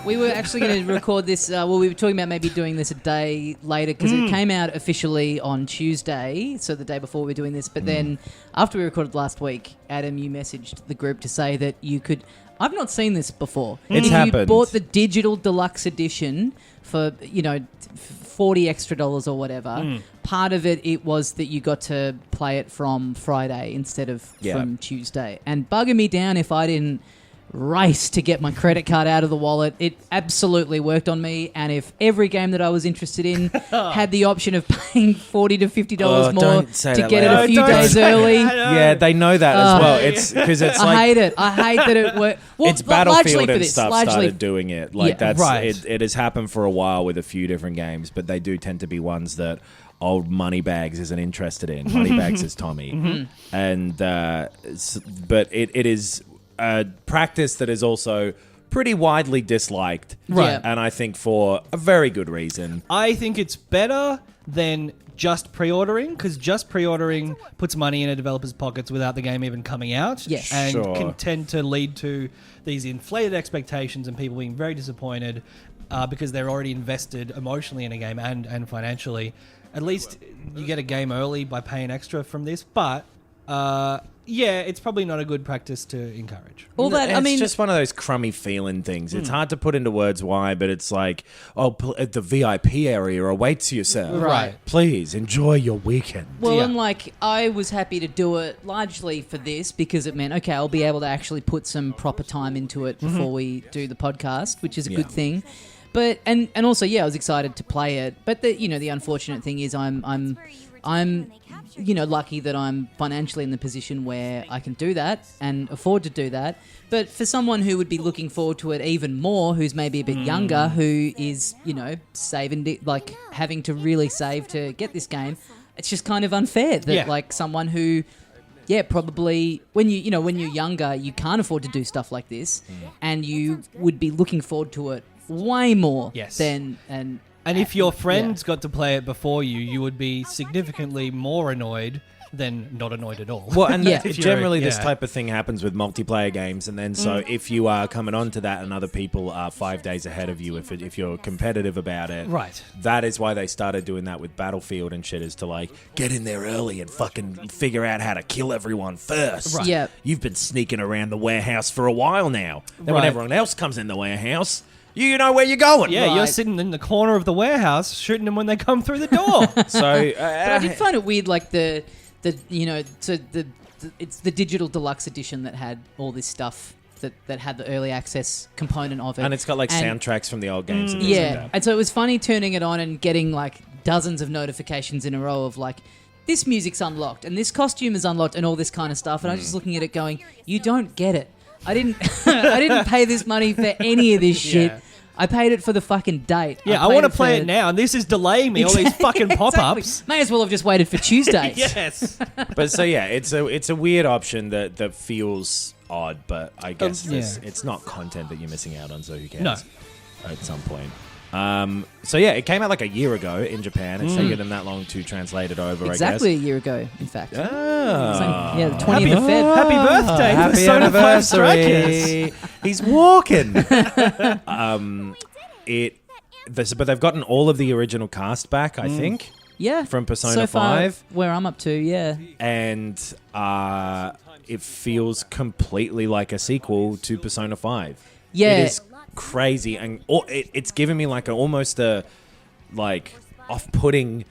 We were actually going to record this. We were talking about maybe doing this a day later because it came out officially on Tuesday, so the day before we were doing this. But then after we recorded last week, Adam, you messaged the group to say that you could. I've not seen this before. It's if happened. you bought the digital deluxe edition for $40 extra or whatever, part of it was that you got to play it from Friday instead of from Tuesday, and bugging me down if I didn't race to get my credit card out of the wallet. It absolutely worked on me, and if every game that I was interested in had the option of paying $40 to $50 more to get it a few days early. Yeah, they know that as well. It's because it's I hate it. I hate that it worked. Well, it's Battlefield and this, stuff started doing it. Like that's right. It has happened for a while with a few different games, but they do tend to be ones that old Moneybags isn't interested in. Moneybags is Tommy, and but it is a practice that is also pretty widely disliked, Right. And I think for a very good reason. I think it's better than just pre-ordering, because just pre-ordering puts money in a developer's pockets without the game even coming out. Yes. And Sure. can tend to lead to these inflated expectations and people being very disappointed because they're already invested emotionally in a game and financially. At least you get a game early by paying extra from this, but it's probably not a good practice to encourage. All that, It's just one of those crummy feeling things. It's hard to put into words why, but it's like, the VIP area awaits you, sir. Right. Please enjoy your weekend. Well, Yeah. and I was happy to do it largely for this because it meant, okay, I'll be able to actually put some proper time into it before we do the podcast, which is a good thing. But and also, I was excited to play it. But the unfortunate thing is, I'm lucky that I'm financially in the position where I can do that and afford to do that. But for someone who would be looking forward to it even more, who's maybe a bit younger, who is saving, like having to really save to get this game, it's just kind of unfair that like someone who. Yeah, probably when you're younger, you can't afford to do stuff like this, and you would be looking forward to it way more than And if your friends got to play it before you, you would be significantly more annoyed than not annoyed at all. Well, and Yeah. generally this type of thing happens with multiplayer games, and then so if you are coming onto that and other people are 5 days ahead of you, if you're competitive about it, Right. that is why they started doing that with Battlefield and shit, is to like get in there early and fucking figure out how to kill everyone first. Right. Yep. You've been sneaking around the warehouse for a while now. Then when Right. everyone else comes in the warehouse, you know where you're going. Yeah, you're Right. sitting in the corner of the warehouse shooting them when they come through the door. So But I did find it weird, like it's the digital deluxe edition that had all this stuff that had the early access component of it, and it's got like And- soundtracks from the old games. And things like that. and so it was funny turning it on and getting like dozens of notifications in a row of like, this music's unlocked and this costume is unlocked and all this kind of stuff, and I was just looking at it going, you don't get it. I didn't pay this money for any of this shit. Yeah. I paid it for the fucking date. Yeah, I want to play it now, and this is delaying me. All these fucking pop-ups. Exactly. May as well have just waited for Tuesdays. Yes. But so yeah, it's a weird option that feels odd, but I guess it's not content that you're missing out on, so who cares? No. At some point. So yeah, it came out like a year ago in Japan. It's taken them that long to translate it over. Exactly I a year ago, in fact. guess. Ah. Yeah, the 20th of Feb. Happy birthday, Happy Persona 5 anniversary! He's walking. But they've gotten all of the original cast back, I think. Yeah. From Persona so far, 5. where I'm up to, yeah. And it feels completely like a sequel to Persona 5. Yeah. It is crazy, and it's given me like almost a like off-putting.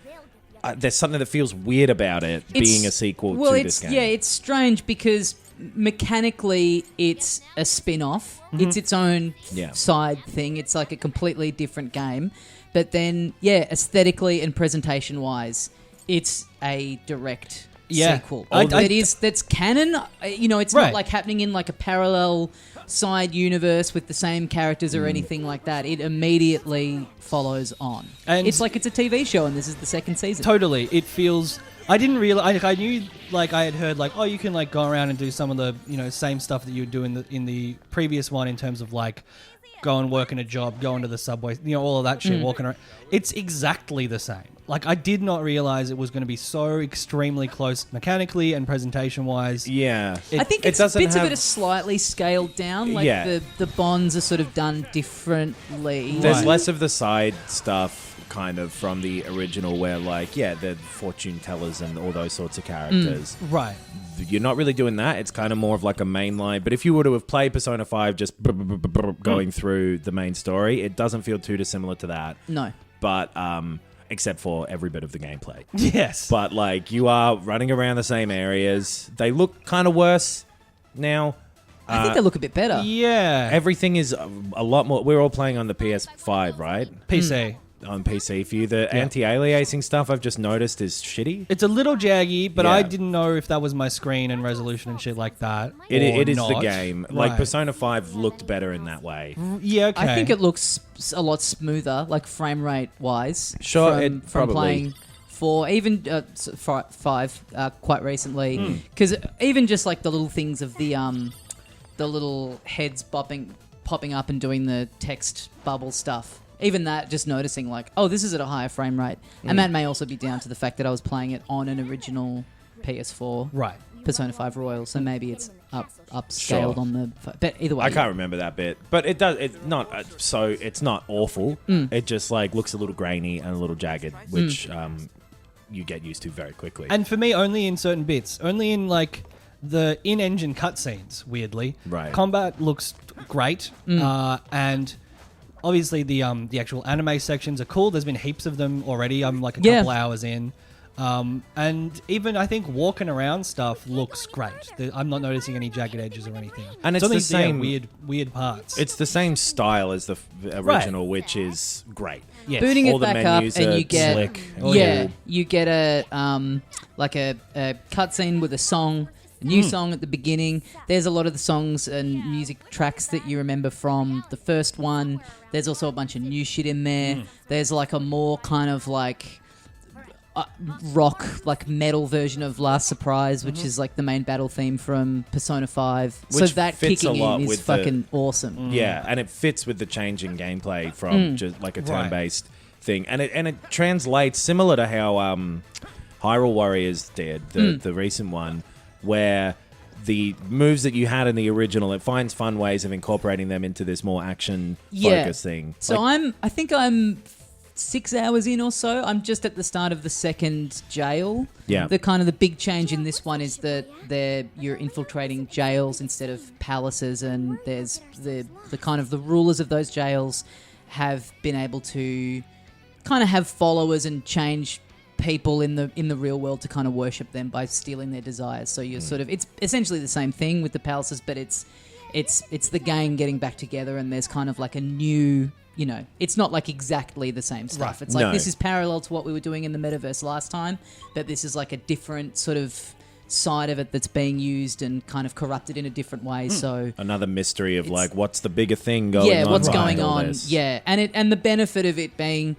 There's something that feels weird about it being a sequel to this game. Yeah, it's strange because mechanically it's a spin-off. It's its own side thing. It's like a completely different game. But then, aesthetically and presentation-wise, it's a direct sequel. That's canon. It's not like happening in like a parallel side universe with the same characters or anything like that. It immediately follows on. And it's like it's a TV show, and this is the second season. Totally. It feels... I didn't realize... I knew, like, I had heard, like, you can, like, go around and do some of the, same stuff that you would do in the previous one in terms of, like, go and work in a job, go into the subway, all of that shit, walking around. It's exactly the same. Like, I did not realize it was going to be so extremely close mechanically and presentation-wise. Yeah. I think it's bits of it are slightly scaled down. Like the bonds are sort of done differently. There's less of the side stuff kind of from the original where the fortune tellers and all those sorts of characters. Right. You're not really doing that. It's kind of more of like a main line. But if you were to have played Persona 5 just going through the main story, it doesn't feel too dissimilar to that. No. But except for every bit of the gameplay. Yes. But you are running around the same areas. They look kind of worse now. I think they look a bit better. Yeah. Everything is a lot more. We're all playing on the PS5, right? PC. On PC for you. The anti-aliasing stuff I've just noticed is shitty. It's a little jaggy, but I didn't know if that was my screen and resolution and shit like that. It is the not. game. Right. Like Persona 5 looked better in that way. Yeah, okay. I think it looks a lot smoother, like frame rate wise. Sure, from probably. playing 4, even 5 quite recently. Because even just like the little things of the little heads popping up and doing the text bubble stuff. Even that, just noticing this is at a higher frame rate. And that may also be down to the fact that I was playing it on an original PS4. Right. Persona 5 Royal, so maybe it's upscaled on the... But either way... I can't remember that bit. But it does... It's not it's not awful. It just looks a little grainy and a little jagged, which you get used to very quickly. And for me, only in certain bits. Only in the in-engine cutscenes, weirdly. Right. Combat looks great. And... Obviously, the actual anime sections are cool. There's been heaps of them already. I'm a couple hours in. And even, I think, walking around stuff looks great. I'm not noticing any jagged edges or anything. And it's only the same... weird parts. It's the same style as the original, which is great. Yes. Booting All it the back up menus and are you get... slick. You get a cutscene with a song... A new song at the beginning. There's a lot of the songs and music tracks that you remember from the first one. There's also a bunch of new shit in there. There's a more kind of rock, metal version of Last Surprise, which is the main battle theme from Persona 5. Which so that fits kicking a lot in is with fucking awesome. Yeah, and it fits with the change in gameplay from just a turn-based thing. And it translates similar to how Hyrule Warriors did, the recent one, where the moves that you had in the original, it finds fun ways of incorporating them into this more action-focused thing. So I think I'm 6 hours in or so. I'm just at the start of the second jail. Yeah. The big change in this one is that you're infiltrating jails instead of palaces, and there's the kind of the rulers of those jails have been able to kind of have followers and change people in the real world to kind of worship them by stealing their desires. So you're sort of, it's essentially the same thing with the palaces, but it's the gang getting back together, and there's kind of a new, it's not exactly the same stuff. Right. It's this is parallel to what we were doing in the metaverse last time, but this is a different sort of side of it that's being used and kind of corrupted in a different way. So another mystery of what's the bigger thing going on? Yeah, what's behind going all on? this? Yeah, and the benefit of it being,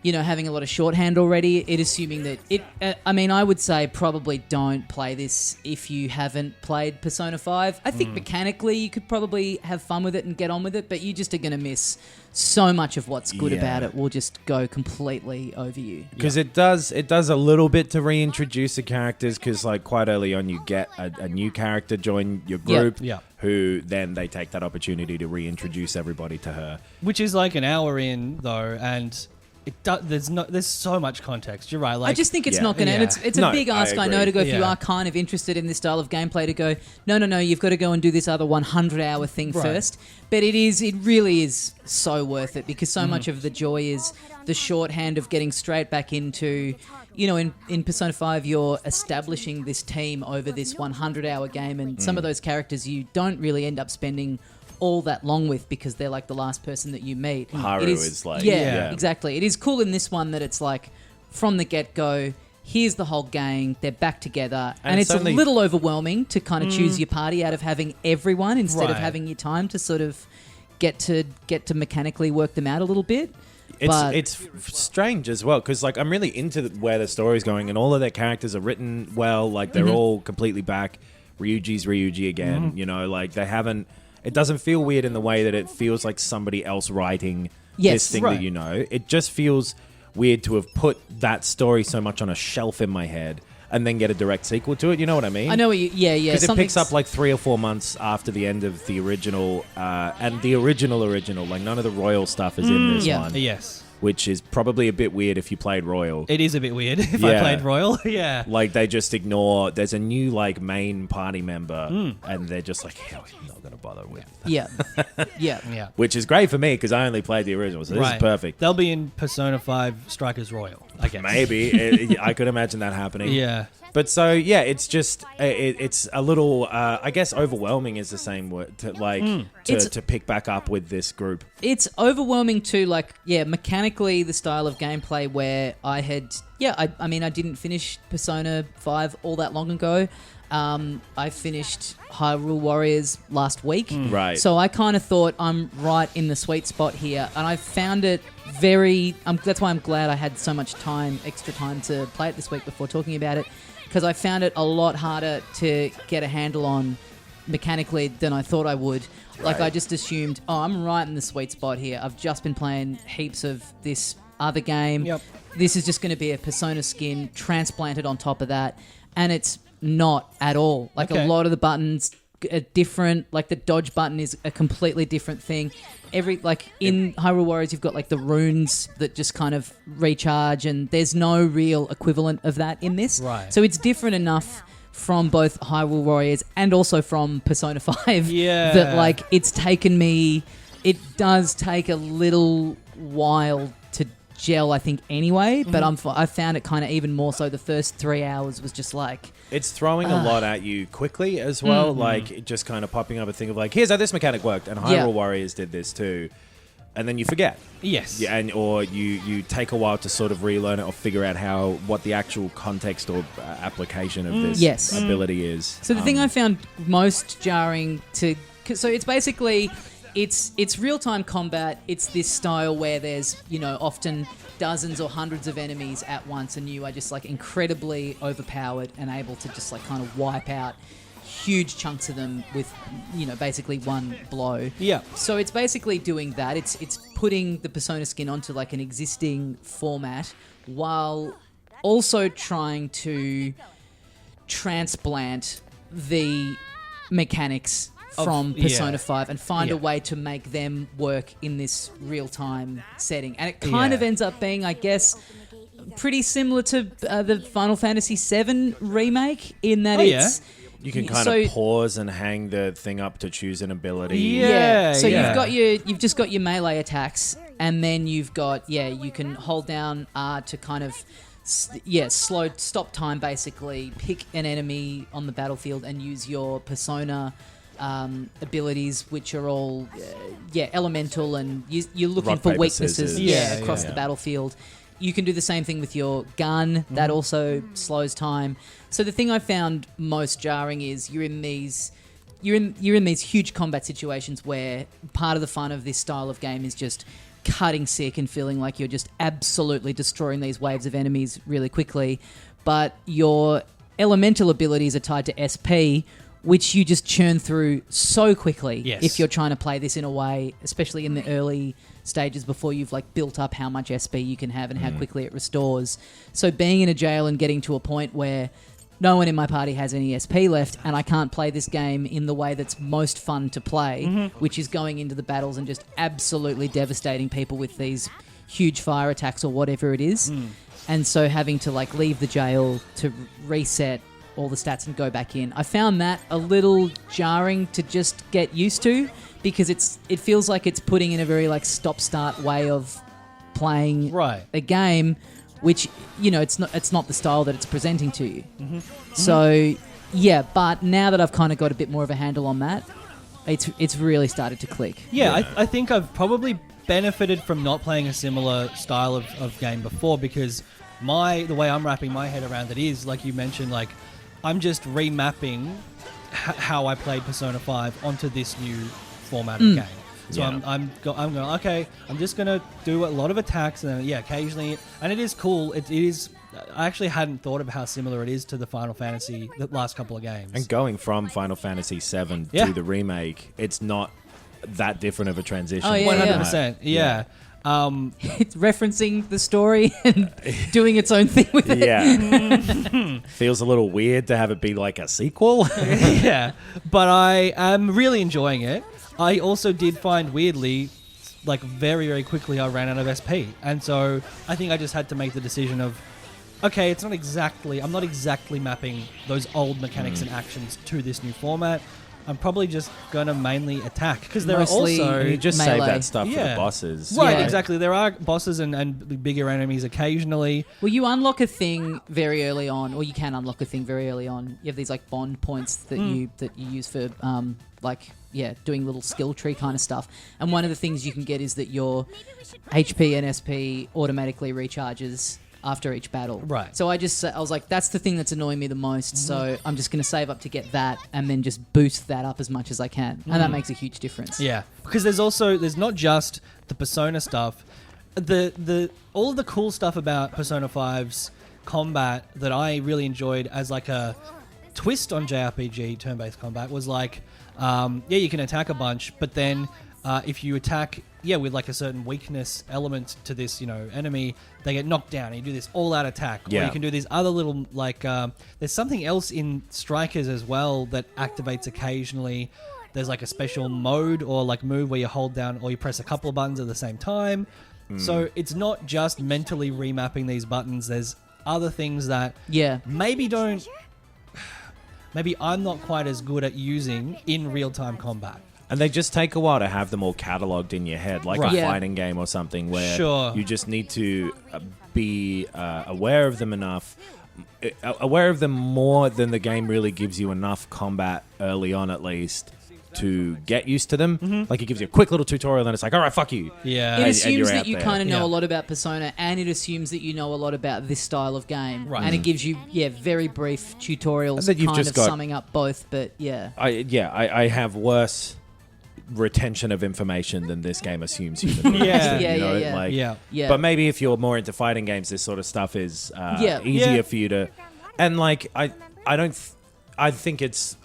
having a lot of shorthand already, assuming that it... I would say probably don't play this if you haven't played Persona 5. I think mechanically you could probably have fun with it and get on with it, but you just are going to miss so much of what's good about it. Will just go completely over you. Because it does a little bit to reintroduce the characters, because quite early on you get a new character join your group, who then they take that opportunity to reintroduce everybody to her. Which is an hour in, though, and... There's so much context. You're right. I just think it's not going to... And it's a big ask, I know, to go, if you are kind of interested in this style of gameplay, to go, no, you've got to go and do this other 100-hour thing first. But it really is so worth it, because so much of the joy is the shorthand of getting straight back into... in Persona 5, you're establishing this team over this 100-hour game, and some of those characters you don't really end up spending all that long with, because they're the last person that you meet. Haru is exactly. It is cool in this one that it's from the get-go, here's the whole gang, they're back together, and it's a little overwhelming to kind of choose your party out of having everyone instead of having your time to sort of get to mechanically work them out a little bit. It's strange as well, because I'm really into where the story's going, and all of their characters are written well. They're all completely back. Ryuji's Ryuji again. They haven't It doesn't feel weird in the way that it feels like somebody else writing this thing that you know. It just feels weird to have put that story so much on a shelf in my head and then get a direct sequel to it. You know what I mean? I know what you... Yeah. Because it picks up like 3 or 4 months after the end of the original, and the original, like none of the Royal stuff is in this one. Yes. Which is probably a bit weird if you played Royal. It is a bit weird if I played Royal, yeah. Like, they just ignore... There's a new, like, main party member, and they're just like, yeah, we're not going to bother with that. Yeah. Which is great for me, because I only played the original, so this is perfect. They'll be in Persona 5 Strikers Royal, I guess. Maybe. I could imagine that happening. Yeah. But so, yeah, it's just... it's a little... I guess overwhelming is the same word, to pick back up with this group. It's overwhelming too, like, mechanically the style of gameplay where I had... I mean, I didn't finish Persona 5 all that long ago. I finished Hyrule Warriors last week. Right. So I kind of thought I'm right in the sweet spot here. And I found it very... that's why I'm glad I had so much extra time to play it this week before talking about it. Because I found it a lot harder to get a handle on mechanically than I thought I would. Like, I just assumed, I'm right in the sweet spot here. I've just been playing heaps of this other game. Yep. This is just going to be a Persona skin transplanted on top of that. And it's not at all. Like, a lot of the buttons are different. Like, the dodge button is a completely different thing. In Hyrule Warriors, you've got like the runes that just kind of recharge, and there's no real equivalent of that in this. Right. So it's different enough from both Hyrule Warriors and also from Persona 5 that, like, it's taken me... It does take a little while to gel, I think, anyway, but I found it kind of even more so. The first 3 hours was just like... It's throwing a lot at you quickly as well, like just kind of popping up a thing of like, here's how this mechanic worked, and Hyrule Warriors did this too, and then you forget. Yes. Yeah, or you take a while to sort of relearn it or figure out what the actual context or application of this ability is. So the thing I found most jarring so it's basically... It's real-time combat. It's this style where there's, often dozens or hundreds of enemies at once, and you are just like incredibly overpowered and able to just like kind of wipe out huge chunks of them with, basically one blow. Yeah. So it's basically doing that. It's putting the Persona skin onto like an existing format while also trying to transplant the mechanics from Persona 5 and find a way to make them work in this real-time setting. And it kind of ends up being, I guess, pretty similar to the Final Fantasy VII remake in that you can kind of pause and hang the thing up to choose an ability. So you've just got your melee attacks, and then you've got you can hold down R to kind of stop time, basically pick an enemy on the battlefield and use your Persona abilities, which are all elemental, and you're looking Rock, for paper, weaknesses scissors. across the battlefield. You can do the same thing with your gun. That also slows time. So the thing I found most jarring is you're in these huge combat situations where part of the fun of this style of game is just cutting sick and feeling like you're just absolutely destroying these waves of enemies really quickly, but your elemental abilities are tied to SP, which you just churn through so quickly if you're trying to play this in a way, especially in the early stages before you've like built up how much SP you can have and how quickly it restores. So being in a jail and getting to a point where no one in my party has any SP left and I can't play this game in the way that's most fun to play, which is going into the battles and just absolutely devastating people with these huge fire attacks or whatever it is. And so having to like leave the jail to reset all the stats and go back in. I found that a little jarring to just get used to, because it feels like it's putting in a very like stop-start way of playing a game, which it's not the style that it's presenting to you. So but now that I've kind of got a bit more of a handle on that, it's really started to click. I think I've probably benefited from not playing a similar style of game before, because the way I'm wrapping my head around it is, like you mentioned, like I'm just remapping how I played Persona 5 onto this new format of game. So I'm going, okay, I'm just going to do a lot of attacks and occasionally, and it is cool. It is I actually hadn't thought of how similar it is to the Final Fantasy, the last couple of games. And going from Final Fantasy VII Yeah. to the remake, it's not that different of a transition. Oh, yeah, 100%. Yeah. It's referencing the story and doing its own thing with it. Yeah. Feels a little weird to have it be like a sequel. Yeah. But I am really enjoying it. I also did find weirdly, like very, very quickly, I ran out of SP. And so I think I just had to make the decision of, okay, I'm not exactly mapping those old mechanics and actions to this new format. I'm probably just going to mainly attack because there Mostly are also... You just save melee. that stuff for Yeah. the bosses. Right, Yeah. exactly. There are bosses and bigger enemies occasionally. Well, you unlock a thing very early on, or you can unlock a thing very early on. You have these like bond points that you use for doing little skill tree kind of stuff. And one of the things you can get is that your HP and SP automatically recharges after each battle. Right. So I was like, that's the thing that's annoying me the most. So I'm just going to save up to get that and then just boost that up as much as I can. And that makes a huge difference. Yeah, because there's not just the Persona stuff. All of the cool stuff about Persona 5's combat that I really enjoyed as like a twist on JRPG turn-based combat was like, you can attack a bunch, but then if you attack, with like a certain weakness element to this, enemy, they get knocked down. And you do this all-out attack, or you can do these other little like. There's something else in Strikers as well that activates occasionally. There's like a special mode or like move where you hold down or you press a couple of buttons at the same time. So it's not just mentally remapping these buttons. There's other things that maybe I'm not quite as good at using in real-time combat. And they just take a while to have them all catalogued in your head, like Right. a Yeah. fighting game or something where Sure. you just need to be aware of them enough, aware of them more than the game really gives you enough combat early on at least to get used to them. Like it gives you a quick little tutorial and then it's like, all right, fuck you. Yeah. It And assumes you're that out you there. kind of know Yeah. a lot about Persona, and it assumes that you know a lot about this style of game. Right. And it gives you, very brief tutorials And then you've kind just of got- summing up both, but I have worse retention of information than this game assumes human beings Yeah. do, Yeah, you know? yeah, yeah. Like, Yeah. Yeah. But maybe if you're more into fighting games, this sort of stuff is Yeah. easier Yeah. for you to. And like I think it's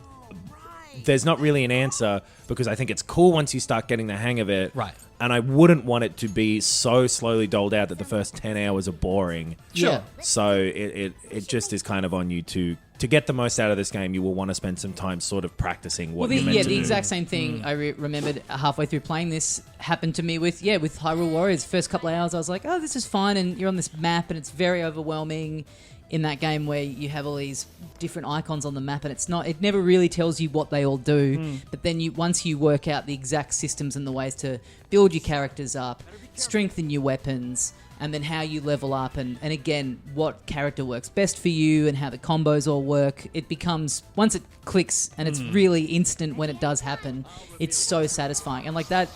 there's not really an answer because I think it's cool once you start getting the hang of it. Right. And I wouldn't want it to be so slowly doled out that the first 10 hours are boring. Sure. So it just is kind of on you to get the most out of this game. You will want to spend some time sort of practicing what you're meant to the do. exact same thing I remembered halfway through playing this happened to me with Hyrule Warriors. First couple of hours I was like, oh, this is fun, and you're on this map and it's very overwhelming in that game where you have all these different icons on the map and it never really tells you what they all do. But then once you work out the exact systems and the ways to build your characters up, strengthen your weapons, and then how you level up and again, what character works best for you and how the combos all work, it becomes, once it clicks and it's really instant when it does happen, it's so satisfying. And like that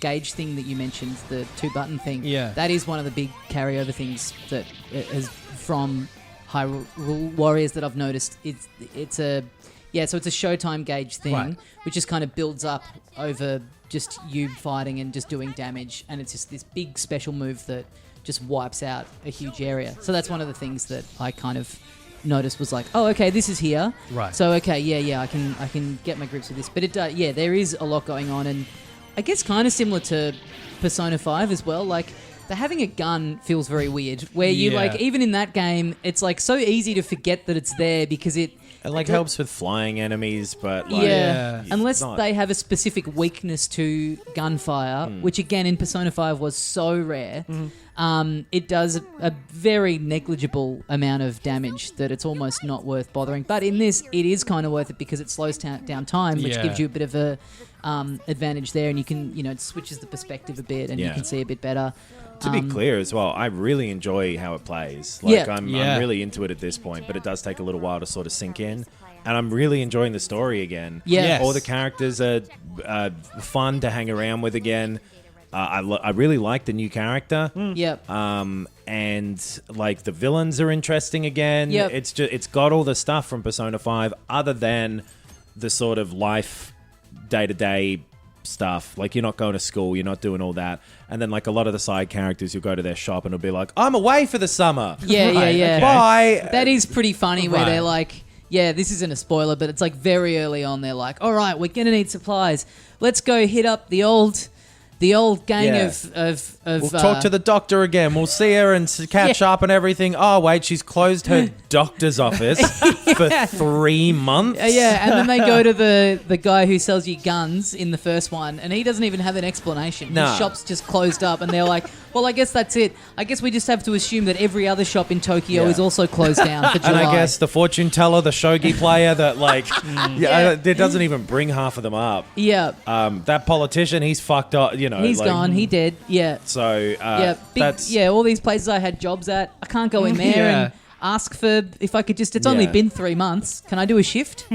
gauge thing that you mentioned, the 2-button thing, that is one of the big carryover things that is from Hyrule Warriors that I've noticed. It's a Showtime gauge thing, Right. which just kind of builds up over just you fighting and just doing damage, and it's just this big special move that just wipes out a huge area. So that's one of the things that I kind of noticed was like, oh, okay, this is here. Right. So okay, I can get my grips with this. But it there is a lot going on, and I guess kind of similar to Persona 5 as well. Like, having a gun feels very weird. Where you like, even in that game, it's like so easy to forget that it's there because it helps with flying enemies, but like, unless not- they have a specific weakness to gunfire, which again in Persona 5 was so rare. It does a very negligible amount of damage that it's almost not worth bothering. But in this, it is kind of worth it because it slows down time, which gives you a bit of a advantage there, and you can, it switches the perspective a bit, and you can see a bit better. To be clear as well, I really enjoy how it plays. Like I'm really into it at this point, but it does take a little while to sort of sink in. And I'm really enjoying the story again. Yes. All the characters are fun to hang around with again. I really like the new character. Yep. And like the villains are interesting again. Yep. It's got all the stuff from Persona 5 other than the sort of life day-to-day stuff. Like, you're not going to school, you're not doing all that. And then, like, a lot of the side characters, you'll go to their shop and it'll be like, I'm away for the summer. Yeah, yeah. Bye. That is pretty funny where they're like, yeah, this isn't a spoiler, but it's like very early on. They're like, all right, we're going to need supplies. Let's go hit up the old gang of we'll talk to the doctor again. We'll see her and catch up and everything. Oh, wait, she's closed her doctor's office for 3 months. Yeah, and then they go to the guy who sells you guns in the first one, and he doesn't even have an explanation. Nah. His shop's just closed up, and they're like, well, I guess that's it. I guess we just have to assume that every other shop in Tokyo is also closed down for July. And I guess the fortune teller, the shogi player that, like, it doesn't even bring half of them up. Yeah. That politician, he's fucked up, you know. He's like, gone. He dead. Yeah. So, that's... Yeah, all these places I had jobs at, I can't go in there and ask for if I could just... It's only been 3 months. Can I do a shift?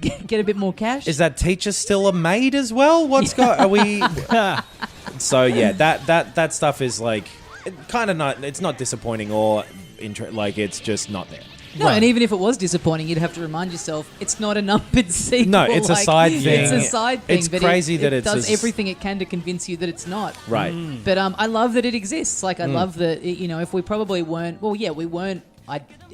Get a bit more cash? Is that teacher still a maid as well? What's are we... So, yeah, that stuff is, like, kind of not... It's not disappointing or... like, it's just not there. No, and even if it was disappointing, you'd have to remind yourself it's not a numbered sequel. No, it's a side thing. It's a side thing. It's but crazy that it it's does everything it can to convince you that it's not. Right. But I love that it exists. Like, I love that, you know, if we probably weren't... Well, yeah, we weren't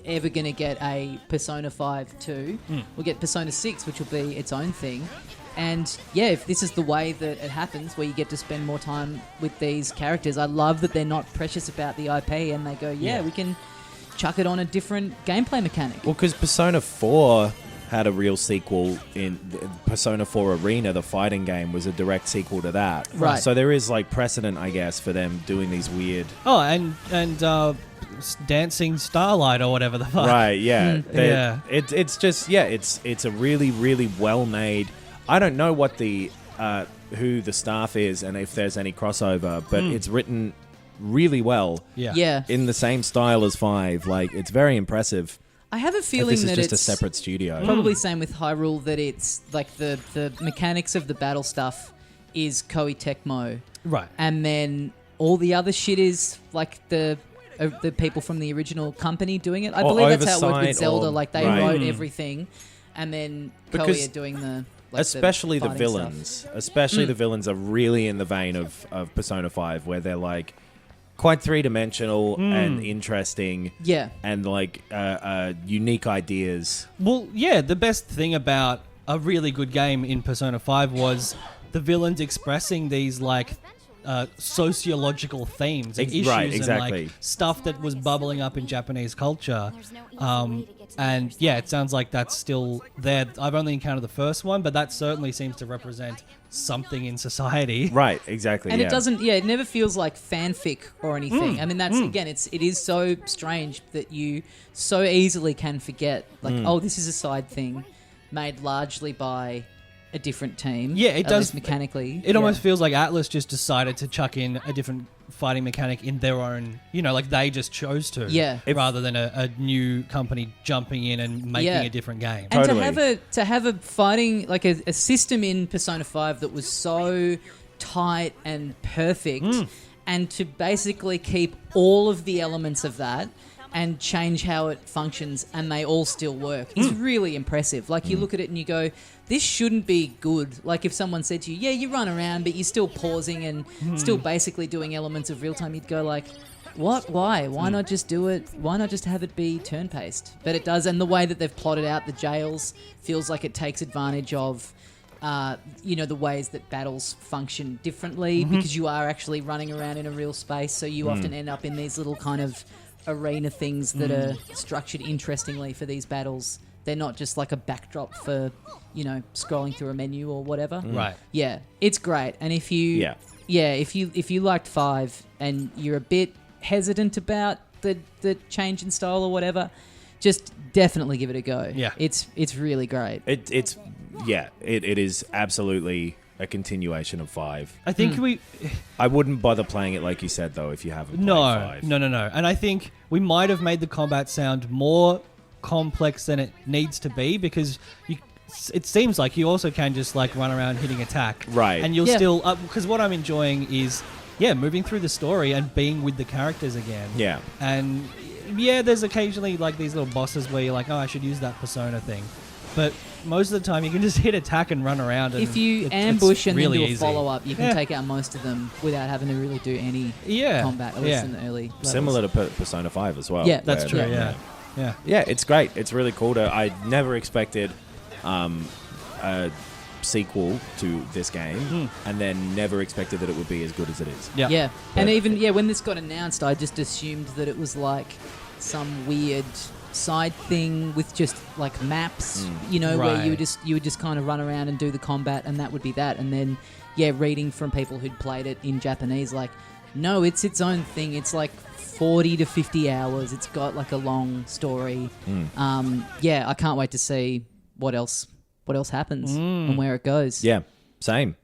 ever going to get a Persona 5 2. We'll get Persona 6, which will be its own thing. And, yeah, if this is the way that it happens, where you get to spend more time with these characters, I love that they're not precious about the IP and they go, we can... chuck it on a different gameplay mechanic. Well, because Persona 4 had a real sequel in Persona 4 Arena, the fighting game was a direct sequel to that. Right. So there is like precedent, I guess, for them doing these weird... Oh, and Dancing Starlight or whatever the fuck. Right, yeah. Yeah. It's just, it's a really, really well-made... I don't know what the who the staff is and if there's any crossover, but it's written... really well. Yeah. In the same style as 5. Like, it's very impressive. I have a feeling that this is just it's a separate studio. Probably same with Hyrule, that it's like the mechanics of the battle stuff is Koei Tecmo. Right. And then all the other shit is like the people from the original company doing it. I believe that's how it worked with Zelda. Like, they wrote everything, and then Koei are doing the... Like especially the fighting villains. stuff. Especially the villains are really in the vein of Persona 5, where they're like... quite three-dimensional and interesting. Yeah. And, like, unique ideas. Well, yeah, the best thing about a really good game in Persona 5 was the villains expressing these, like, sociological themes and issues exactly. and, like, stuff that was bubbling up in Japanese culture. And, yeah, it sounds like that's still there. I've only encountered the first one, but that certainly seems to represent something in society. Right, exactly. And it doesn't, it never feels like fanfic or anything. I mean, that's, again, it is so strange that you so easily can forget, like, oh, this is a side thing made largely by a different team. Yeah, it does. Mechanically. It almost feels like Atlas just decided to chuck in a different fighting mechanic in their own, you know, like they just chose to. Yeah. Rather than a new company jumping in and making a different game. And Totally. to have a fighting, like a system in Persona 5 that was so tight and perfect, and to basically keep all of the elements of that and change how it functions and they all still work is really impressive. Like, you look at it and you go, this shouldn't be good. Like, if someone said to you, yeah, you run around, but you're still pausing and still basically doing elements of real time, you'd go like, what? Why? Why not just do it? Why not just have it be turn-paced? But it does, and the way that they've plotted out the jails feels like it takes advantage of the ways that battles function differently, because you are actually running around in a real space, so you often end up in these little kind of arena things that are structured interestingly for these battles. They're not just like a backdrop for, scrolling through a menu or whatever. Right. Yeah, it's great. And if you if you liked 5 and you're a bit hesitant about the change in style or whatever, just definitely give it a go. Yeah. It's really great. It is absolutely a continuation of 5. I think I wouldn't bother playing it like you said, though, if you haven't played 5. No. And I think we might have made the combat sound more complex than it needs to be, because it seems like you also can just like run around hitting attack. Right. And you'll still... Because what I'm enjoying is, moving through the story and being with the characters again. Yeah. And, there's occasionally like these little bosses where you're like, oh, I should use that persona thing. But most of the time you can just hit attack and run around. And If you it's ambush and really then do a easy. follow-up, you can Yeah. take out most of them without having to really do any Yeah. combat, at least Yeah. in the early levels. Similar to Persona 5 as well. Yeah, That's where- true. Yeah. Yeah. Yeah, it's great. It's really cool. I never expected a sequel to this game, and then never expected that it would be as good as it is. Yeah. Yeah, But- and even when this got announced, I just assumed that it was like some weird side thing with just like maps, where Right. you would just kind of run around and do the combat, and that would be that. And then reading from people who'd played it in Japanese, like, no, it's its own thing. It's like 40 to 50 hours. It's got like a long story. I can't wait to see what else happens and where it goes. Yeah, same.